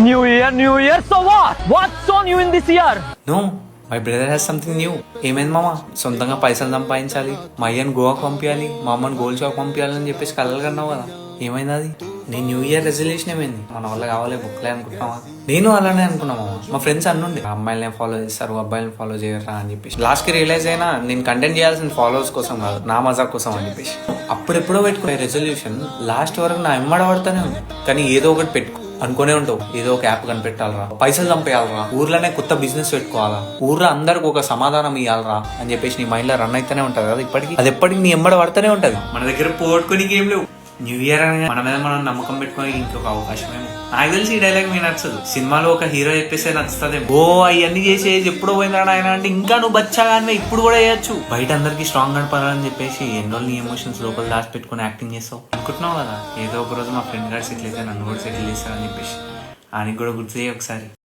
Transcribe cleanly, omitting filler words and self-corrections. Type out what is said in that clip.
New year, so what? What's so new in this year? No my brother has something new. ఏమైంది మామ? సొంతంగా పైసలు సంపాదించాలి, మా అయ్యని గోవాకు పంపించాలి, మా అమ్మని గోల్డ్ షాప్ పంపించాలని చెప్పేసి కలలు కన్నావు కదా, ఏమైంది అది? నీ న్యూ ఇయర్ రెజల్యూషన్ ఏమైంది? మన వల్ల కావాలి బుక్లే అనుకుంటున్నావా? నేను అలానే అనుకున్నాము. మా ఫ్రెండ్స్ అన్నుండి అమ్మాయిలనే ఫాలో చేస్తారు, అబ్బాయిని ఫాలో చేయరా అని చెప్పేసి లాస్ట్ కి రియలైజ్ అయినా నేను కంటెంట్ చేయాల్సిన ఫాలోవర్స్ కోసం కాదు, నా మజాక్ కోసం అని చెప్పేసి అప్పుడెప్పుడో పెట్టుకునే రెజల్యూషన్ లాస్ట్ వరకు నా ఎమ్మడ పడుతూనే ఉంది. కానీ ఏదో ఒకటి పెట్టుకో అనుకునే ఉంటావు, ఏదో ఒక యాప్ కనిపెట్టాలరా, పైసలు చంపేయాలరా, ఊర్లోనే కొత్త బిజినెస్ పెట్టుకోవాలా, ఊర్లో అందరికి ఒక సమాధానం ఇవ్వాలరా అని చెప్పేసి నీ మైండ్ లో రన్ అయితేనే ఉంటది కదా ఇప్పటికి. అది ఎప్పటికి నీ ఎంబడ పడుతూనే ఉంటది. మన దగ్గర పోగొట్టుకుని ఏం లేవు. న్యూ ఇయర్ అనగా మన మీద మనం నమ్మకం పెట్టుకుని ఇంకొక అవకాశమేమో. నాకు తెలిసి ఈ డైలాగ్ మీకు నచ్చదు, సినిమాలో ఒక హీరో చెప్పేస్తే నచ్చుతుంది. ఓ అవన్నీ చేసి ఎప్పుడో పోయిందా ఆయన అంటే ఇంకా నువ్వు బచ్చాగానే ఇప్పుడు కూడా చేయొచ్చు. బయట అందరికి స్ట్రాంగ్ కనపడాలని చెప్పేసి ఎన్నో నీ ఎమోషన్స్ లోపల దాచి పెట్టుకుని యాక్టింగ్ చేస్తావు అనుకుంటున్నావు కదా. ఏదో ఒక రోజు మా ఫ్రెండ్ గారు సెటిల్ అయితే నన్ను కూడా సెటిల్ చేస్తారని చెప్పేసి ఆయనకి కూడా గుర్తు చేయి ఒకసారి.